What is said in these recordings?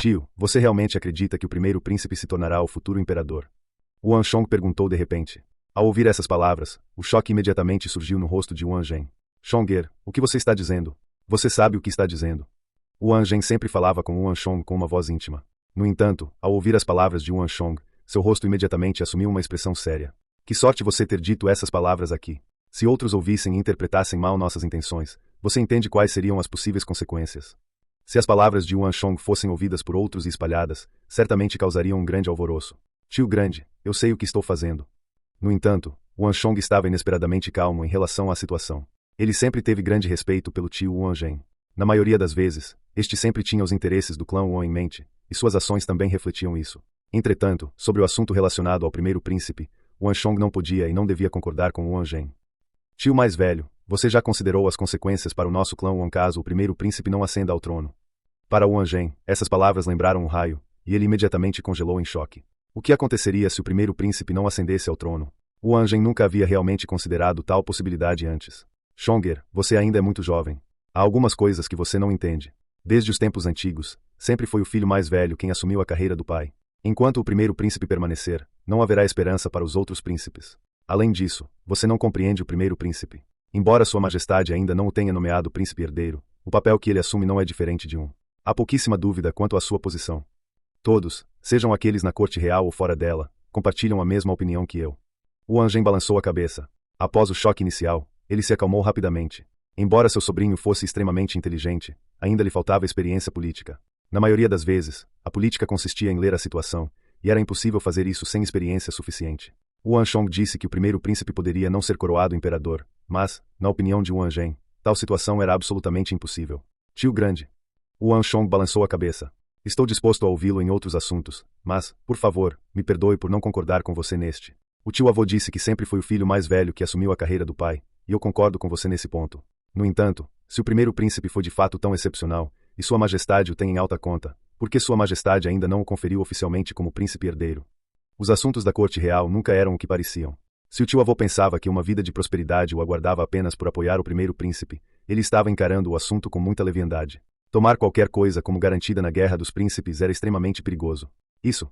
Tio, você realmente acredita que o primeiro príncipe se tornará o futuro imperador? Wang Shong perguntou de repente. Ao ouvir essas palavras, o choque imediatamente surgiu no rosto de Wang Zhen. Xonger, o que você está dizendo? Você sabe o que está dizendo. Wang Zhen sempre falava com Wang Shong com uma voz íntima. No entanto, ao ouvir as palavras de Wang Shong, seu rosto imediatamente assumiu uma expressão séria. Que sorte você ter dito essas palavras aqui. Se outros ouvissem e interpretassem mal nossas intenções, você entende quais seriam as possíveis consequências. Se as palavras de Wang Shong fossem ouvidas por outros e espalhadas, certamente causariam um grande alvoroço. Tio grande, eu sei o que estou fazendo. No entanto, Wang Shong estava inesperadamente calmo em relação à situação. Ele sempre teve grande respeito pelo tio Wang Zhen. Na maioria das vezes, este sempre tinha os interesses do clã Wang em mente, e suas ações também refletiam isso. Entretanto, sobre o assunto relacionado ao primeiro príncipe, Wang Shong não podia e não devia concordar com Wang Zhen. Tio mais velho, você já considerou as consequências para o nosso clã Wang caso o primeiro príncipe não ascenda ao trono? Para Wang Zhen, essas palavras lembraram um raio, e ele imediatamente congelou em choque. O que aconteceria se o primeiro príncipe não ascendesse ao trono? Wang Zhen nunca havia realmente considerado tal possibilidade antes. Xonger, você ainda é muito jovem. Há algumas coisas que você não entende. Desde os tempos antigos, sempre foi o filho mais velho quem assumiu a carreira do pai. Enquanto o primeiro príncipe permanecer, não haverá esperança para os outros príncipes. Além disso, você não compreende o primeiro príncipe. Embora Sua Majestade ainda não o tenha nomeado príncipe herdeiro, o papel que ele assume não é diferente de um. Há pouquíssima dúvida quanto à sua posição. Todos, sejam aqueles na corte real ou fora dela, compartilham a mesma opinião que eu. Wang Zhen balançou a cabeça. Após o choque inicial, ele se acalmou rapidamente. Embora seu sobrinho fosse extremamente inteligente, ainda lhe faltava experiência política. Na maioria das vezes, a política consistia em ler a situação, e era impossível fazer isso sem experiência suficiente. Wang Shong disse que o primeiro príncipe poderia não ser coroado imperador, mas, na opinião de Wang Zhen, tal situação era absolutamente impossível. Tio grande. Wang Shong balançou a cabeça. Estou disposto a ouvi-lo em outros assuntos, mas, por favor, me perdoe por não concordar com você neste. O tio-avô disse que sempre foi o filho mais velho que assumiu a carreira do pai, e eu concordo com você nesse ponto. No entanto, se o primeiro príncipe foi de fato tão excepcional, e Sua Majestade o tem em alta conta, por que Sua Majestade ainda não o conferiu oficialmente como príncipe herdeiro? Os assuntos da corte real nunca eram o que pareciam. Se o tio-avô pensava que uma vida de prosperidade o aguardava apenas por apoiar o primeiro príncipe, ele estava encarando o assunto com muita leviandade. Tomar qualquer coisa como garantida na Guerra dos Príncipes era extremamente perigoso. Isso.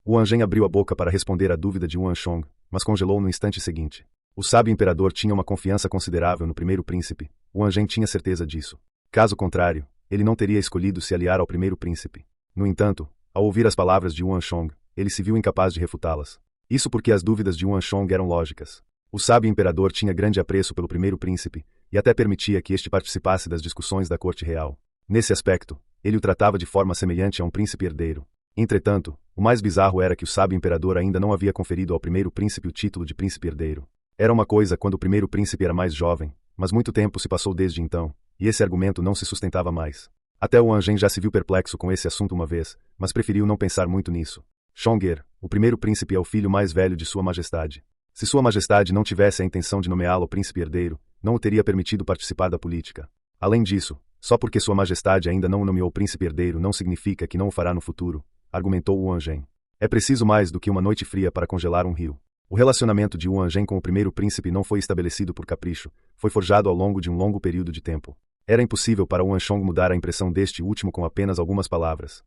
Wang Zhen abriu a boca para responder à dúvida de Wang Shong, mas congelou no instante seguinte. O sábio imperador tinha uma confiança considerável no primeiro príncipe. Wang Zhen tinha certeza disso. Caso contrário, ele não teria escolhido se aliar ao primeiro príncipe. No entanto, ao ouvir as palavras de Wang Shong, ele se viu incapaz de refutá-las. Isso porque as dúvidas de Wang Shong eram lógicas. O sábio imperador tinha grande apreço pelo primeiro príncipe, e até permitia que este participasse das discussões da corte real. Nesse aspecto, ele o tratava de forma semelhante a um príncipe herdeiro. Entretanto, o mais bizarro era que o sábio imperador ainda não havia conferido ao primeiro príncipe o título de príncipe herdeiro. Era uma coisa quando o primeiro príncipe era mais jovem, mas muito tempo se passou desde então, e esse argumento não se sustentava mais. Até Wang Zhen já se viu perplexo com esse assunto uma vez, mas preferiu não pensar muito nisso. Xonger, o primeiro príncipe é o filho mais velho de Sua Majestade. Se Sua Majestade não tivesse a intenção de nomeá-lo príncipe herdeiro, não o teria permitido participar da política. Além disso, só porque Sua Majestade ainda não o nomeou príncipe herdeiro não significa que não o fará no futuro, argumentou Wang Zhen. É preciso mais do que uma noite fria para congelar um rio. O relacionamento de Wang Zhen com o primeiro príncipe não foi estabelecido por capricho, foi forjado ao longo de um longo período de tempo. Era impossível para Wang Shong mudar a impressão deste último com apenas algumas palavras.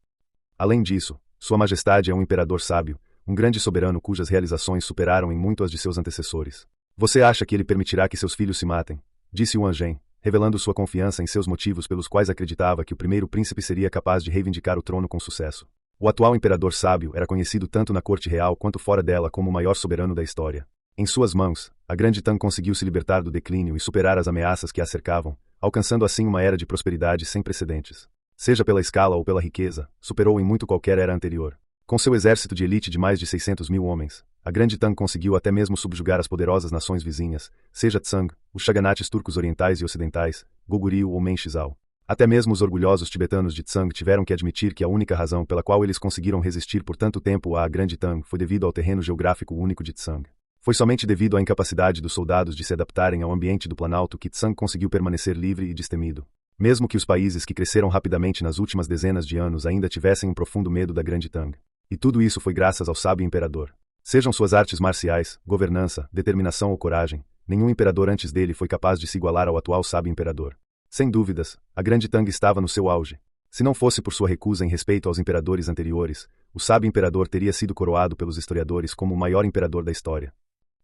Além disso, Sua Majestade é um imperador sábio, um grande soberano cujas realizações superaram em muito as de seus antecessores. Você acha que ele permitirá que seus filhos se matem? Disse Wang Zhen, revelando sua confiança em seus motivos pelos quais acreditava que o primeiro príncipe seria capaz de reivindicar o trono com sucesso. O atual imperador sábio era conhecido tanto na corte real quanto fora dela como o maior soberano da história. Em suas mãos, a grande Tang conseguiu se libertar do declínio e superar as ameaças que a cercavam, alcançando assim uma era de prosperidade sem precedentes. Seja pela escala ou pela riqueza, superou em muito qualquer era anterior. Com seu exército de elite de mais de 600 mil homens, a grande Tang conseguiu até mesmo subjugar as poderosas nações vizinhas, seja Tsang, os Shaganates turcos orientais e ocidentais, Goguryeo ou Menchizal. Até mesmo os orgulhosos tibetanos de Tsang tiveram que admitir que a única razão pela qual eles conseguiram resistir por tanto tempo à grande Tang foi devido ao terreno geográfico único de Tsang. Foi somente devido à incapacidade dos soldados de se adaptarem ao ambiente do Planalto que Tsang conseguiu permanecer livre e destemido. Mesmo que os países que cresceram rapidamente nas últimas dezenas de anos ainda tivessem um profundo medo da grande Tang. E tudo isso foi graças ao sábio imperador. Sejam suas artes marciais, governança, determinação ou coragem, nenhum imperador antes dele foi capaz de se igualar ao atual sábio imperador. Sem dúvidas, a grande Tang estava no seu auge. Se não fosse por sua recusa em respeito aos imperadores anteriores, o sábio imperador teria sido coroado pelos historiadores como o maior imperador da história.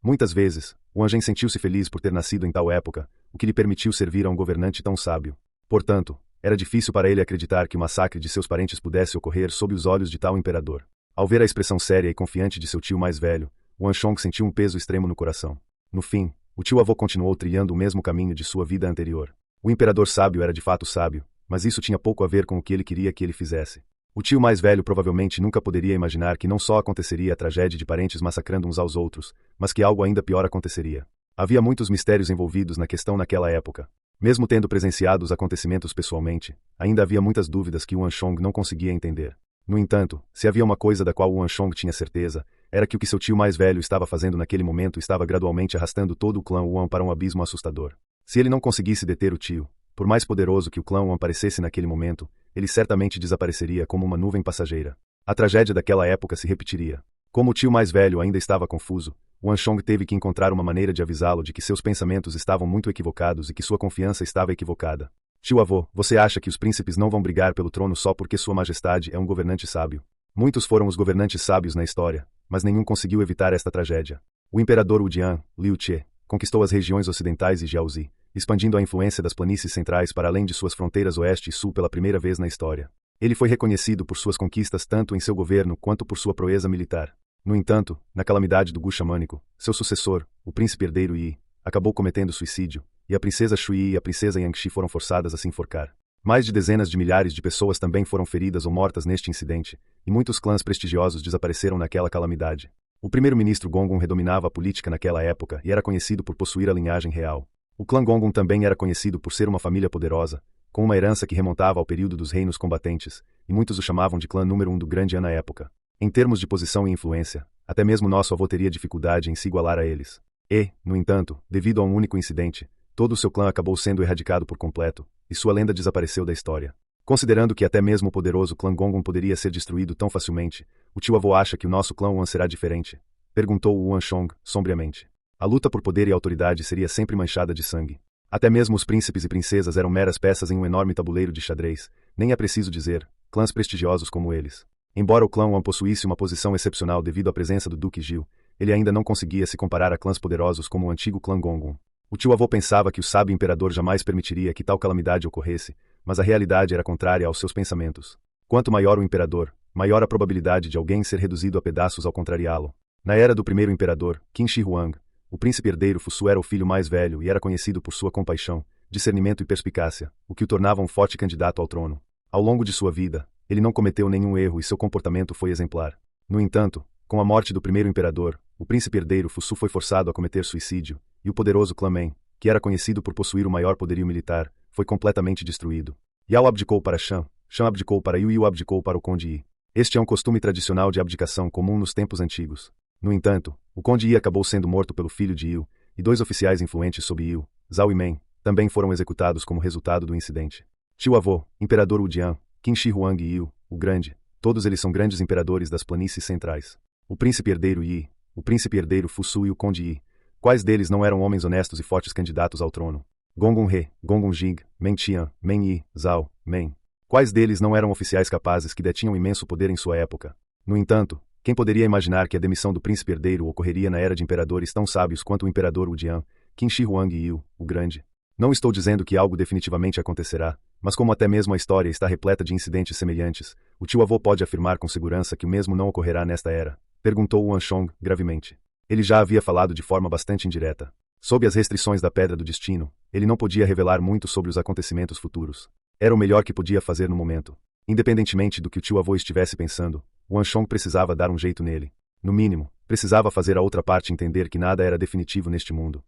Muitas vezes, Wang Zhen sentiu-se feliz por ter nascido em tal época, o que lhe permitiu servir a um governante tão sábio. Portanto, era difícil para ele acreditar que o massacre de seus parentes pudesse ocorrer sob os olhos de tal imperador. Ao ver a expressão séria e confiante de seu tio mais velho, Wang Chong sentiu um peso extremo no coração. No fim, o tio-avô continuou trilhando o mesmo caminho de sua vida anterior. O imperador sábio era de fato sábio, mas isso tinha pouco a ver com o que ele queria que ele fizesse. O tio mais velho provavelmente nunca poderia imaginar que não só aconteceria a tragédia de parentes massacrando uns aos outros, mas que algo ainda pior aconteceria. Havia muitos mistérios envolvidos na questão naquela época. Mesmo tendo presenciado os acontecimentos pessoalmente, ainda havia muitas dúvidas que Wang Chong não conseguia entender. No entanto, se havia uma coisa da qual Wang Chong tinha certeza, era que o que seu tio mais velho estava fazendo naquele momento estava gradualmente arrastando todo o clã Wang para um abismo assustador. Se ele não conseguisse deter o tio, por mais poderoso que o clã Wang parecesse naquele momento, ele certamente desapareceria como uma nuvem passageira. A tragédia daquela época se repetiria. Como o tio mais velho ainda estava confuso, Wang Chong teve que encontrar uma maneira de avisá-lo de que seus pensamentos estavam muito equivocados e que sua confiança estava equivocada. Tio-avô, você acha que os príncipes não vão brigar pelo trono só porque sua majestade é um governante sábio? Muitos foram os governantes sábios na história, mas nenhum conseguiu evitar esta tragédia. O imperador Wudian, Liu Che, conquistou as regiões ocidentais e Jiaozi, expandindo a influência das planícies centrais para além de suas fronteiras oeste e sul pela primeira vez na história. Ele foi reconhecido por suas conquistas tanto em seu governo quanto por sua proeza militar. No entanto, na calamidade do Gu xamânico, seu sucessor, o príncipe herdeiro Yi, acabou cometendo suicídio, e a princesa Shui e a princesa Yangxi foram forçadas a se enforcar. Mais de dezenas de milhares de pessoas também foram feridas ou mortas neste incidente, e muitos clãs prestigiosos desapareceram naquela calamidade. O primeiro-ministro Gongun redominava a política naquela época e era conhecido por possuir a linhagem real. O clã Gongun também era conhecido por ser uma família poderosa, com uma herança que remontava ao período dos reinos combatentes, e muitos o chamavam de clã número 1 do Grande Han na época. Em termos de posição e influência, até mesmo nosso avô teria dificuldade em se igualar a eles. E, no entanto, devido a um único incidente, todo o seu clã acabou sendo erradicado por completo, e sua lenda desapareceu da história. Considerando que até mesmo o poderoso clã Gongun poderia ser destruído tão facilmente, o tio-avô acha que o nosso clã Wan será diferente? Perguntou o Wang Chong, sombriamente. A luta por poder e autoridade seria sempre manchada de sangue. Até mesmo os príncipes e princesas eram meras peças em um enorme tabuleiro de xadrez, nem é preciso dizer, clãs prestigiosos como eles. Embora o clã Wan possuísse uma posição excepcional devido à presença do Duque Gil, ele ainda não conseguia se comparar a clãs poderosos como o antigo clã Gongun. O tio-avô pensava que o sábio imperador jamais permitiria que tal calamidade ocorresse, mas a realidade era contrária aos seus pensamentos. Quanto maior o imperador, maior a probabilidade de alguém ser reduzido a pedaços ao contrariá-lo. Na era do primeiro imperador, Qin Shi Huang, o príncipe herdeiro Fusu era o filho mais velho e era conhecido por sua compaixão, discernimento e perspicácia, o que o tornava um forte candidato ao trono. Ao longo de sua vida, ele não cometeu nenhum erro e seu comportamento foi exemplar. No entanto, com a morte do primeiro imperador, o príncipe herdeiro Fusu foi forçado a cometer suicídio, e o poderoso clã Men, que era conhecido por possuir o maior poderio militar, foi completamente destruído. Yao abdicou para Shan, Shan abdicou para Yu e Yu abdicou para o Conde Yi. Este é um costume tradicional de abdicação comum nos tempos antigos. No entanto, o Conde Yi acabou sendo morto pelo filho de Yu, e dois oficiais influentes sob Yu, Zhao e Men, também foram executados como resultado do incidente. Tio-avô, Imperador Wudian, Qin Shi Huang e Yu, o Grande, todos eles são grandes imperadores das planícies centrais. O príncipe herdeiro Yi, o príncipe herdeiro Fusu e o Conde Yi, quais deles não eram homens honestos e fortes candidatos ao trono? Gongun He, Gongun Jing, Men Tian, Men Yi, Zhao, Men. Quais deles não eram oficiais capazes que detinham imenso poder em sua época? No entanto, quem poderia imaginar que a demissão do príncipe herdeiro ocorreria na era de imperadores tão sábios quanto o imperador Wudian, Qin Shi Huang e Yu, o Grande? Não estou dizendo que algo definitivamente acontecerá, mas como até mesmo a história está repleta de incidentes semelhantes, o tio-avô pode afirmar com segurança que o mesmo não ocorrerá nesta era? Perguntou Wang Chong, gravemente. Ele já havia falado de forma bastante indireta. Sob as restrições da Pedra do Destino, ele não podia revelar muito sobre os acontecimentos futuros. Era o melhor que podia fazer no momento. Independentemente do que o tio-avô estivesse pensando, Wang Chong precisava dar um jeito nele. No mínimo, precisava fazer a outra parte entender que nada era definitivo neste mundo.